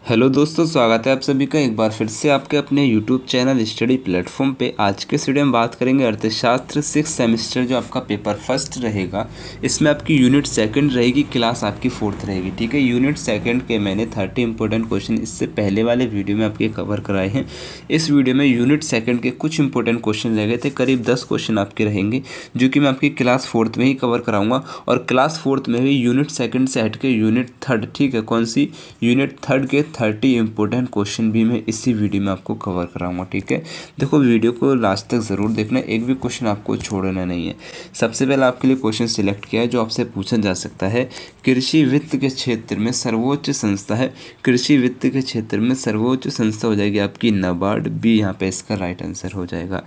Hello दोस्तों, स्वागत है आप सभी का एक बार फिर से आपके अपने यूट्यूब चैनल स्टडी प्लेटफॉर्म पे। आज के वीडियो में बात करेंगे अर्थशास्त्र 6 सेमेस्टर जो आपका पेपर फर्स्ट रहेगा। इसमें आपकी यूनिट सेकंड रहेगी, क्लास आपकी फोर्थ रहेगी। ठीक है, यूनिट सेकंड के मैंने 30 इंपॉर्टेंट क्वेश्चन इससे पहले वाले वीडियो में आपके कवर कराए हैं। इस वीडियो में यूनिट सेकेंड के कुछ इंपॉर्टेंट क्वेश्चन रह गए थे, करीब 10 क्वेश्चन आपके रहेंगे जो कि मैं आपकी क्लास फोर्थ में ही कवर कराऊंगा। और क्लास फोर्थ में भी यूनिट सेकंड से हट के यूनिट थर्ड, ठीक है, कौन सी यूनिट थर्ड के 30 इंपॉर्टेंट क्वेश्चन भी मैं इसी वीडियो में आपको कवर कराऊंगा। ठीक है, देखो वीडियो को लास्ट तक ज़रूर देखना, एक भी क्वेश्चन आपको छोड़ना नहीं है। सबसे पहले आपके लिए क्वेश्चन सिलेक्ट किया है जो आपसे पूछा जा सकता है। कृषि वित्त के क्षेत्र में सर्वोच्च संस्था है। कृषि वित्त के क्षेत्र में सर्वोच्च संस्था हो जाएगी आपकी नाबार्ड। बी यहाँ पे इसका राइट आंसर हो जाएगा।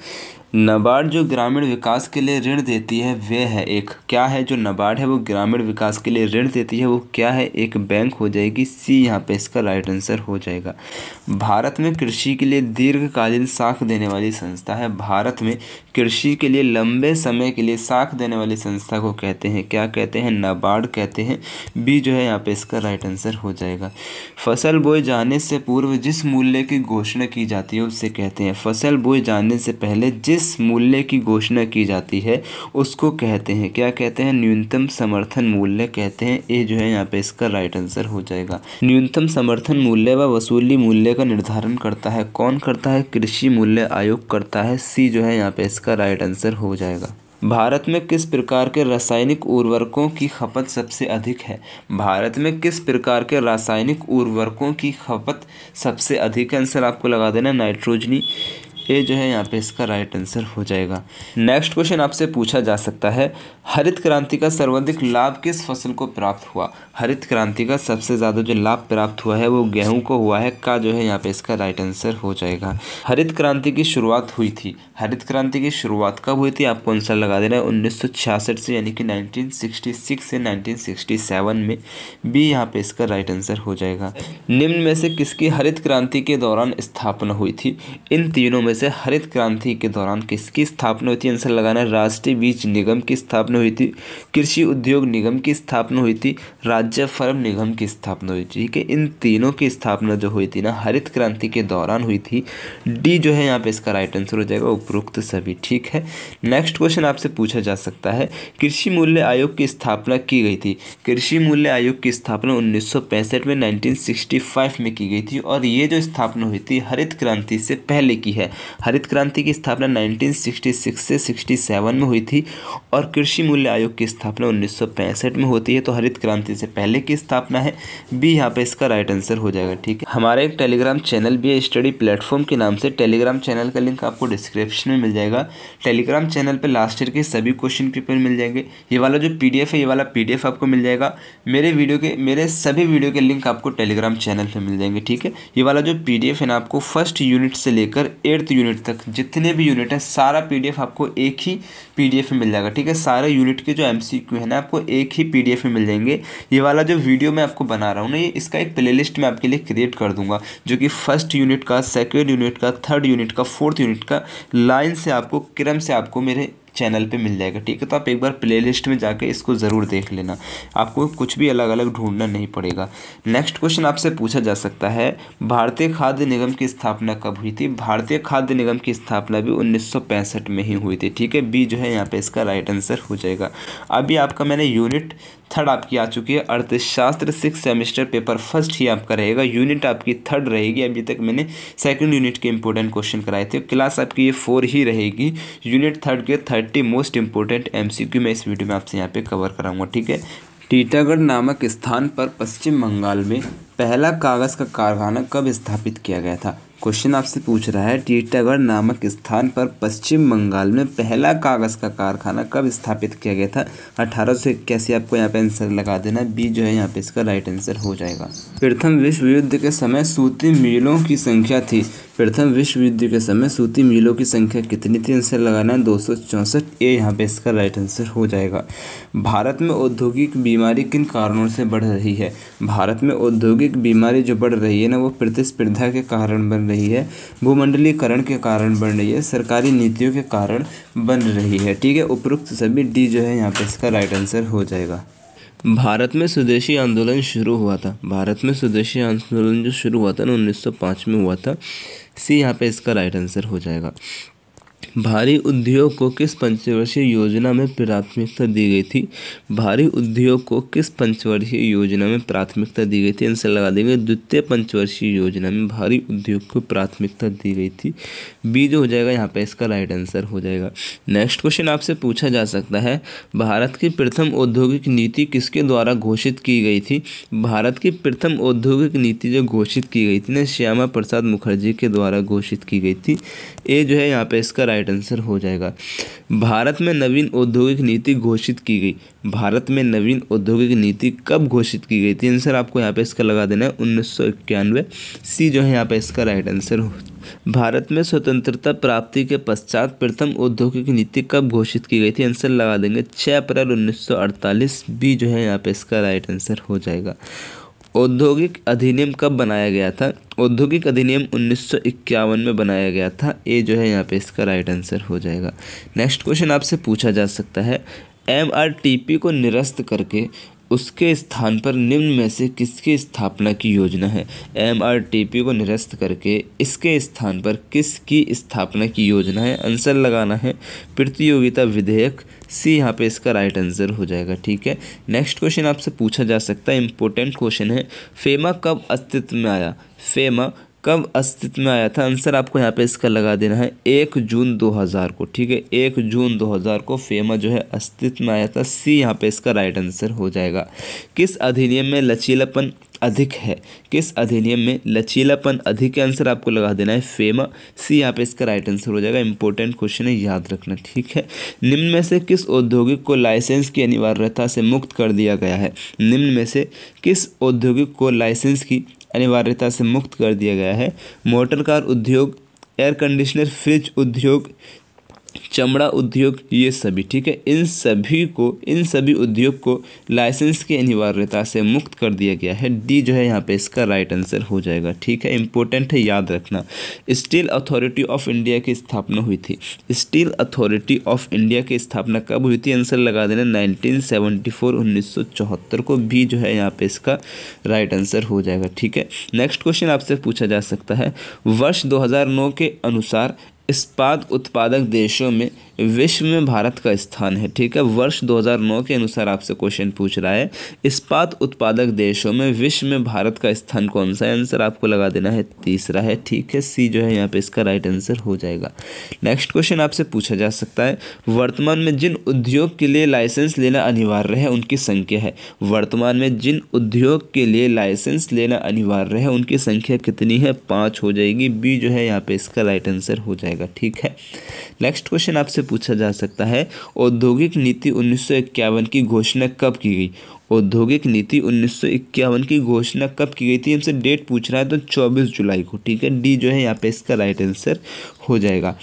नाबार्ड जो ग्रामीण विकास के लिए ऋण देती है वह है एक, क्या है जो नाबार्ड है वो ग्रामीण विकास के लिए ऋण देती है वो क्या है, एक बैंक हो जाएगी। सी यहाँ पे इसका राइट आंसर हो जाएगा। भारत में कृषि के लिए दीर्घकालीन साख देने वाली संस्था है। भारत में कृषि के लिए लंबे समय के लिए साख देने वाली संस्था को कहते हैं, क्या कहते हैं, नाबार्ड कहते हैं। बी जो है यहाँ पे इसका राइट आंसर हो जाएगा। फसल बोए जाने से पूर्व जिस मूल्य की घोषणा की जाती है उसे कहते हैं, फसल बोए जाने से पहले जिस मूल्य की घोषणा की जाती है उसको कहते हैं, क्या कहते हैं, न्यूनतम समर्थन मूल्य कहते हैं। ए जो है यहाँ पे इसका राइट आंसर हो जाएगा। न्यूनतम समर्थन मूल्य व वसूली मूल्य का निर्धारण करता है, कौन करता है, कृषि मूल्य आयोग करता है। सी जो है यहाँ पे इसका राइट आंसर हो जाएगा। भारत में किस प्रकार के रासायनिक उर्वरकों की खपत सबसे अधिक है। भारत में किस प्रकार के रासायनिक उर्वरकों की खपत सबसे अधिक है, आंसर आपको लगा देना नाइट्रोजनी। ए जो है यहाँ पे इसका राइट आंसर हो जाएगा। नेक्स्ट क्वेश्चन आपसे पूछा जा सकता है, हरित क्रांति का सर्वाधिक लाभ किस फसल को प्राप्त हुआ। हरित क्रांति का सबसे ज़्यादा जो लाभ प्राप्त हुआ है वो गेहूं को हुआ है। का जो है यहाँ पे इसका राइट आंसर हो जाएगा। हरित क्रांति की शुरुआत हुई थी, हरित क्रांति की शुरुआत कब हुई थी, आपको आंसर लगा देना है 1966 से, यानी कि 1966 से 1967 में। बी यहाँ पे इसका राइट आंसर हो जाएगा। निम्न में से किसकी हरित क्रांति के दौरान स्थापना हुई थी। इन तीनों में से हरित क्रांति के दौरान किसकी स्थापना हुई थी, आंसर लगाना है राष्ट्रीय बीज निगम की स्थापना हुई थी, कृषि उद्योग निगम की स्थापना हुई थी, राज्य फर्म निगम की स्थापना हुई थी। ठीक है, इन तीनों की स्थापना जो हुई थी ना हरित क्रांति के दौरान हुई थी। डी जो है यहाँ पे इसका राइट आंसर हो जाएगा, उपरोक्त सभी। ठीक है, नेक्स्ट क्वेश्चन आपसे पूछा जा सकता है, कृषि मूल्य आयोग की स्थापना की गई थी। कृषि मूल्य आयोग की स्थापना 1965 में 1965 में की गई थी और ये जो स्थापना हुई थी हरित क्रांति से पहले की है। हरित क्रांति की स्थापना 1966 से 67 में हुई थी और कृषि मूल्य आयोग की स्थापना 1965 में होती है, तो हरित क्रांति से पहले की स्थापना है। बी यहाँ पे इसका राइट आंसर हो जाएगा। ठीक है, हमारे एक टेलीग्राम चैनल भी है स्टडी प्लेटफॉर्म के नाम से। टेलीग्राम चैनल का लिंक आपको डिस्क्रिप्शन में मिल जाएगा। टेलीग्राम चैनल पे लास्ट ईयर के सभी क्वेश्चन पेपर मिल जाएंगे। ये वाला जो पीडीएफ है, ये वाला पीडीएफ आपको मिल जाएगा। मेरे सभी वीडियो के लिंक आपको टेलीग्राम चैनल पे मिल जाएंगे। ठीक है, ये वाला जो पीडीएफ है ना आपको फर्स्ट यूनिट से लेकर 8th यूनिट तक जितने भी यूनिट है सारा पीडीएफ आपको एक ही पीडीएफ में मिल जाएगा। ठीक है, सारे यूनिट के जो एमसीक्यू है ना आपको एक ही पीडीएफ में मिल जाएंगे। ये वाला जो वीडियो मैं आपको बना रहा हूँ ना, ये इसका एक प्लेलिस्ट मैं आपके लिए क्रिएट कर दूंगा जो कि फर्स्ट यूनिट का, सेकेंड यूनिट का, थर्ड यूनिट का, फोर्थ यूनिट का लाइन से आपको, क्रम से आपको मेरे चैनल पे मिल जाएगा। ठीक है, तो आप एक बार प्लेलिस्ट में जाके इसको ज़रूर देख लेना, आपको कुछ भी अलग अलग ढूंढना नहीं पड़ेगा। नेक्स्ट क्वेश्चन आपसे पूछा जा सकता है, भारतीय खाद्य निगम की स्थापना कब हुई थी। भारतीय खाद्य निगम की स्थापना भी 1965 में ही हुई थी। ठीक है, बी जो है यहाँ पे इसका राइट आंसर हो जाएगा। अभी आपका मैंने यूनिट थर्ड आपकी आ चुकी है, अर्थशास्त्र 6 सेमेस्टर पेपर फर्स्ट ही आपका रहेगा, यूनिट आपकी थर्ड रहेगी। अभी तक मैंने सेकंड यूनिट के इंपॉर्टेंट क्वेश्चन कराए थे, क्लास आपकी ये 4 ही रहेगी। यूनिट थर्ड के 30 मोस्ट इंपॉर्टेंट एमसीक्यू मैं इस वीडियो में आपसे यहाँ पे कवर कराऊंगा। ठीक है, टीटागढ़ नामक स्थान पर पश्चिम बंगाल में पहला कागज़ का कारखाना कब स्थापित किया गया था। क्वेश्चन आपसे पूछ रहा है, टीटागढ़ नामक स्थान पर पश्चिम बंगाल में पहला कागज़ का कारखाना कब स्थापित किया गया था। 1881। आपको यहाँ पे आंसर लगा देना। बी जो है यहाँ पे इसका राइट आंसर हो जाएगा। प्रथम विश्व युद्ध के समय सूती मिलों की संख्या थी। प्रथम विश्व युद्ध के समय सूती मिलों की संख्या कितनी थी, आंसर लगाना है 264। ए यहाँ पे इसका राइट आंसर हो जाएगा। भारत में औद्योगिक बीमारी किन कारणों से बढ़ रही है। भारत में औद्योगिक बीमारी जो बढ़ रही है ना वो प्रतिस्पर्धा के कारण बन रही है, भूमंडलीकरण के कारण बन रही है, सरकारी नीतियों के कारण बन रही है। ठीक है, उपरोक्त सभी डी जो है यहाँ पे इसका राइट आंसर हो जाएगा। भारत में स्वदेशी आंदोलन शुरू हुआ था। भारत में स्वदेशी आंदोलन जो शुरू हुआ था ना 1905 में हुआ था। सी यहाँ पे इसका राइट आंसर हो जाएगा। भारी उद्योग को किस पंचवर्षीय योजना में प्राथमिकता दी गई थी? भारी उद्योग को किस पंचवर्षीय योजना में प्राथमिकता दी गई थी? आंसर लगा देंगे द्वितीय पंचवर्षीय योजना में भारी उद्योग को प्राथमिकता दी गई थी। बी जो हो जाएगा यहाँ पे इसका राइट आंसर हो जाएगा। नेक्स्ट क्वेश्चन आपसे पूछा जा सकता है, भारत की प्रथम औद्योगिक नीति किसके द्वारा घोषित की गई थी? भारत की प्रथम औद्योगिक नीति जो घोषित की गई थी ना, श्यामा प्रसाद मुखर्जी के द्वारा घोषित की गई थी। ए जो है यहाँ पे इसका राइट आंसर हो जाएगा। भारत में नवीन औद्योगिक नीति घोषित की गई। भारत में नवीन औद्योगिक नीति कब घोषित की गई थी? आंसर आपको यहाँ पे इसका लगा देना है 1991। सी जो है यहाँ पे इसका राइट आंसर हो। भारत में स्वतंत्रता प्राप्ति के पश्चात प्रथम औद्योगिक नीति कब घोषित की गई थी? आंसर लगा देंगे 6 अप्रैल 1948। बी जो है यहाँ पे इसका राइट आंसर हो जाएगा। औद्योगिक अधिनियम कब बनाया गया था? औद्योगिक अधिनियम 1951 में बनाया गया था। ए जो है यहाँ पे इसका राइट आंसर हो जाएगा। नेक्स्ट क्वेश्चन आपसे पूछा जा सकता है, MRTP को निरस्त करके उसके स्थान पर निम्न में से किसकी स्थापना की योजना है? MRTP को निरस्त करके इसके स्थान पर किसकी स्थापना की योजना है? आंसर लगाना है प्रतियोगिता विधेयक। सी यहाँ पे इसका राइट आंसर हो जाएगा। ठीक है। नेक्स्ट क्वेश्चन आपसे पूछा जा सकता है, इंपॉर्टेंट क्वेश्चन है, फेमा कब अस्तित्व में आया? फेमा कब अस्तित्व में आया था? आंसर आपको यहाँ पे इसका लगा देना है 1 जून 2000 को। ठीक है, 1 जून 2000 को फेमा जो है अस्तित्व में आया था। सी यहाँ पे इसका राइट आंसर हो जाएगा। किस अधिनियम में लचीलापन अधिक है? किस अधिनियम में लचीलापन अधिक है? आंसर आपको लगा देना है फेमा। सी यहाँ पे इसका राइट आंसर हो जाएगा। इंपॉर्टेंट क्वेश्चन है, याद रखना। ठीक है। निम्न में से किस औद्योगिक को लाइसेंस की अनिवार्यता से मुक्त कर दिया गया है? निम्न में से किस औद्योगिक को लाइसेंस की अनिवार्यता से मुक्त कर दिया गया है? मोटर कार उद्योग, एयर कंडीशनर, फ्रिज उद्योग, चमड़ा उद्योग, ये सभी। ठीक है, इन सभी उद्योग को लाइसेंस की अनिवार्यता से मुक्त कर दिया गया है। डी जो है यहाँ पे इसका राइट आंसर हो जाएगा। ठीक है, इंपॉर्टेंट है, याद रखना। स्टील अथॉरिटी ऑफ इंडिया की स्थापना हुई थी। स्टील अथॉरिटी ऑफ इंडिया की स्थापना कब हुई थी? आंसर लगा देना 1974 1974 को। बी जो है यहाँ पे इसका राइट आंसर हो जाएगा। ठीक है। नेक्स्ट क्वेश्चन आपसे पूछा जा सकता है, वर्ष 2009 के अनुसार इस्पात उत्पादक देशों में विश्व में भारत का स्थान है। ठीक है, वर्ष 2009 के अनुसार आपसे क्वेश्चन पूछ रहा है, इस्पात उत्पादक देशों में विश्व में भारत का स्थान कौन सा है? आंसर आपको लगा देना है तीसरा है। ठीक है, सी जो है यहाँ पे इसका राइट आंसर हो जाएगा। नेक्स्ट क्वेश्चन आपसे पूछा जा सकता है, वर्तमान में जिन उद्योग के लिए लाइसेंस लेना अनिवार्य है उनकी संख्या है। वर्तमान में जिन उद्योग के लिए लाइसेंस लेना अनिवार्य है उनकी संख्या कितनी है? 5 हो जाएगी। बी जो है यहाँ पे इसका राइट आंसर हो जाएगा। ठीक है। नेक्स्ट क्वेश्चन आपसे पूछा जा सकता है, औद्योगिक नीति 1951 की घोषणा कब की गई? औद्योगिक नीति 1951 की घोषणा कब की गई थी? हमसे डेट पूछ रहा है तो 24 जुलाई को। ठीक है, डी जो है यहाँ पे इसका राइट आंसर हो जाएगा।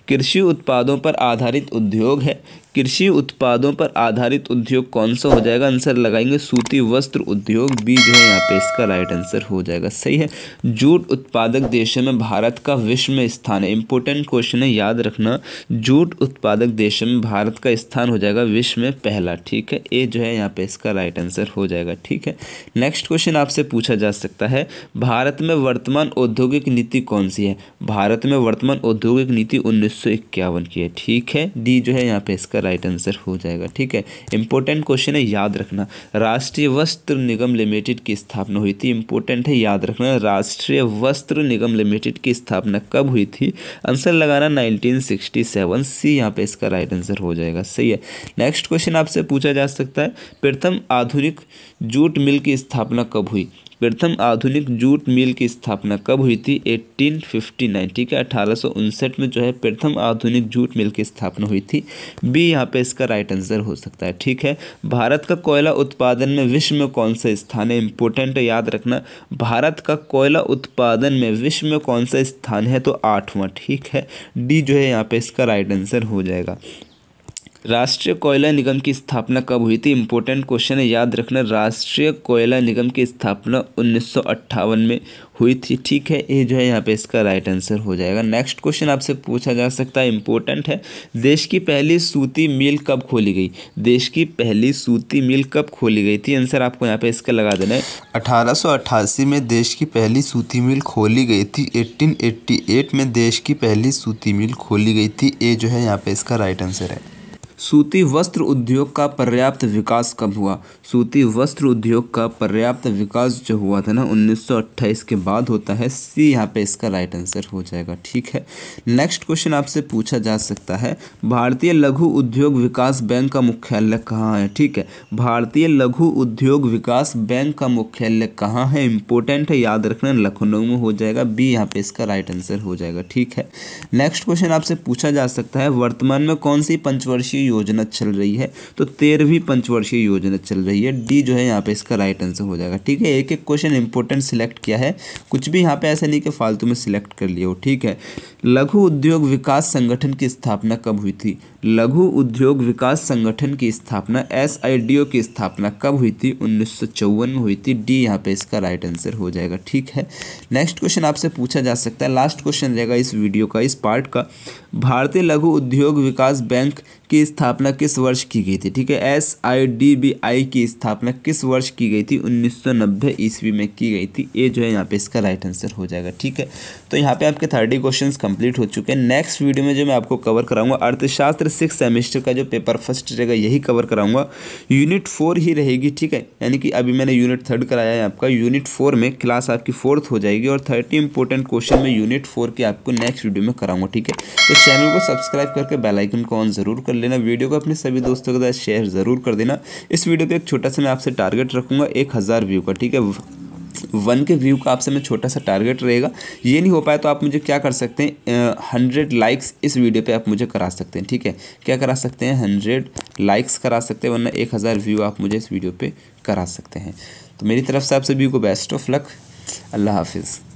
कृषि उत्पादों पर आधारित उद्योग है। कृषि उत्पादों पर आधारित उद्योग कौन सा हो जाएगा? आंसर लगाएंगे सूती वस्त्र उद्योग। बी जो है यहाँ पे इसका राइट आंसर हो जाएगा। सही है। जूट उत्पादक देशों में भारत का विश्व में स्थान है। इंपॉर्टेंट क्वेश्चन है, याद रखना। जूट उत्पादक देशों में भारत का स्थान हो जाएगा विश्व में पहला। ठीक है, ए जो है यहाँ पे इसका राइट आंसर हो जाएगा। ठीक है। नेक्स्ट क्वेश्चन आपसे पूछा जा सकता है, भारत में वर्तमान औद्योगिक नीति कौन सी है? भारत में वर्तमान औद्योगिक नीति 1951 की है। ठीक है, डी जो है यहाँ पे इसका राइट आंसर हो जाएगा। ठीक है, इंपॉर्टेंट क्वेश्चन है, याद रखना। राष्ट्रीय वस्त्र निगम लिमिटेड की स्थापना हुई थी। इंपॉर्टेंट है, याद रखना। राष्ट्रीय वस्त्र निगम लिमिटेड की स्थापना कब हुई थी? आंसर लगाना 1967। सी यहाँ पे इसका राइट आंसर हो जाएगा। सही है। नेक्स्ट क्वेश्चन आपसे पूछा जा सकता है, प्रथम आधुनिक जूट मिल की स्थापना कब हुई? प्रथम आधुनिक जूट मिल की स्थापना कब हुई थी? 1859। ठीक है, 1859 में जो है प्रथम आधुनिक जूट मिल की स्थापना हुई थी। बी यहाँ पे इसका राइट आंसर हो सकता है। ठीक है। भारत का कोयला उत्पादन में विश्व में कौन सा स्थान है? इंपॉर्टेंट है, याद रखना। भारत का कोयला उत्पादन में विश्व में कौन सा स्थान है? तो 8वां। ठीक है, डी जो है यहाँ पे इसका राइट आंसर हो जाएगा। राष्ट्रीय कोयला निगम की स्थापना कब हुई थी? इंपॉर्टेंट क्वेश्चन है, याद रखना। राष्ट्रीय कोयला निगम की स्थापना 1958 में हुई थी। ठीक है, ये जो है यहाँ पे इसका राइट आंसर हो जाएगा। नेक्स्ट क्वेश्चन आपसे पूछा जा सकता है, इंपॉर्टेंट है। देश की पहली सूती मिल कब खोली गई? देश की पहली सूती मिल कब खोली गई थी? आंसर आपको यहाँ पे इसका लगा देना है। 1888 में देश की पहली सूती मिल खोली गई थी। 1888 में देश की पहली सूती मिल खोली गई थी। ये जो है यहाँ पे इसका राइट आंसर है। सूती वस्त्र उद्योग का पर्याप्त विकास कब हुआ? सूती वस्त्र उद्योग का पर्याप्त विकास जो हुआ था ना 1928 के बाद होता है। सी यहाँ पे इसका राइट आंसर हो जाएगा। ठीक है, नेक्स्ट क्वेश्चन आपसे पूछा जा सकता है, भारतीय लघु उद्योग विकास बैंक का मुख्यालय कहाँ है? ठीक है, भारतीय लघु उद्योग विकास बैंक का मुख्यालय कहाँ है? इंपॉर्टेंट है, याद रखना, लखनऊ में हो जाएगा। बी यहाँ पे इसका राइट आंसर हो जाएगा। ठीक है, नेक्स्ट क्वेश्चन आपसे पूछा जा सकता है, वर्तमान में कौन सी पंचवर्षीय योजना चल रही है? तो 13वीं पंचवर्षीय योजना चल रही है। डी जो है यहाँ पे इसका राइट आंसर हो जाएगा। ठीक है, एक एक क्वेश्चन इंपॉर्टेंट सिलेक्ट किया है, कुछ भी यहाँ पे ऐसा नहीं कि फालतू में सिलेक्ट कर लिया हो। ठीक है, लघु उद्योग विकास संगठन की स्थापना कब हुई थी? लघु उद्योग विकास संगठन की स्थापना SIDO की स्थापना कब हुई थी? 1954 में हुई थी। डी यहाँ पे इसका राइट आंसर हो जाएगा। ठीक है, नेक्स्ट क्वेश्चन आपसे पूछा जा सकता है, लास्ट क्वेश्चन रहेगा इस वीडियो का, इस पार्ट का, भारतीय लघु उद्योग विकास बैंक की स्थापना किस वर्ष की गई थी? ठीक है, SIDBI की स्थापना किस वर्ष की गई थी? 1990 ईस्वी में की गई थी। ये जो है यहाँ पे इसका राइट आंसर हो जाएगा। ठीक है, तो यहाँ पे आपके 30 क्वेश्चंस कंप्लीट हो चुके हैं। नेक्स्ट वीडियो में जो मैं आपको कवर कराऊंगा, अर्थशास्त्र 6 सेमेस्टर का जो पेपर फर्स्ट रहेगा यही कवर कराऊंगा। यूनिट 4 ही रहेगी। ठीक है, यानी कि अभी मैंने यूनिट 3 कराया है आपका, यूनिट 4 में क्लास आपकी 4th हो जाएगी और 30 इंपॉर्टेंट क्वेश्चन में यूनिट 4 के आपको नेक्स्ट वीडियो में कराऊंगा। ठीक है, तो चैनल को सब्सक्राइब करके बेल आइकन को ऑन जरूर कर लेना, वीडियो को अपने सभी दोस्तों के साथ शेयर ज़रूर कर देना। इस वीडियो पे एक छोटा सा मैं आपसे टारगेट रखूंगा 1000 व्यू का। ठीक है, 1 के व्यू का आपसे मैं छोटा सा टारगेट रहेगा। ये नहीं हो पाया तो आप मुझे क्या कर सकते हैं, 100 लाइक्स इस वीडियो पे आप मुझे करा सकते हैं। ठीक है, क्या करा सकते हैं, 100 लाइक्स करा सकते हैं, वरना 1000 व्यू आप मुझे इस वीडियो पे करा सकते हैं। तो मेरी तरफ से आप सभी को बेस्ट ऑफ लक। अल्लाह हाफिज़।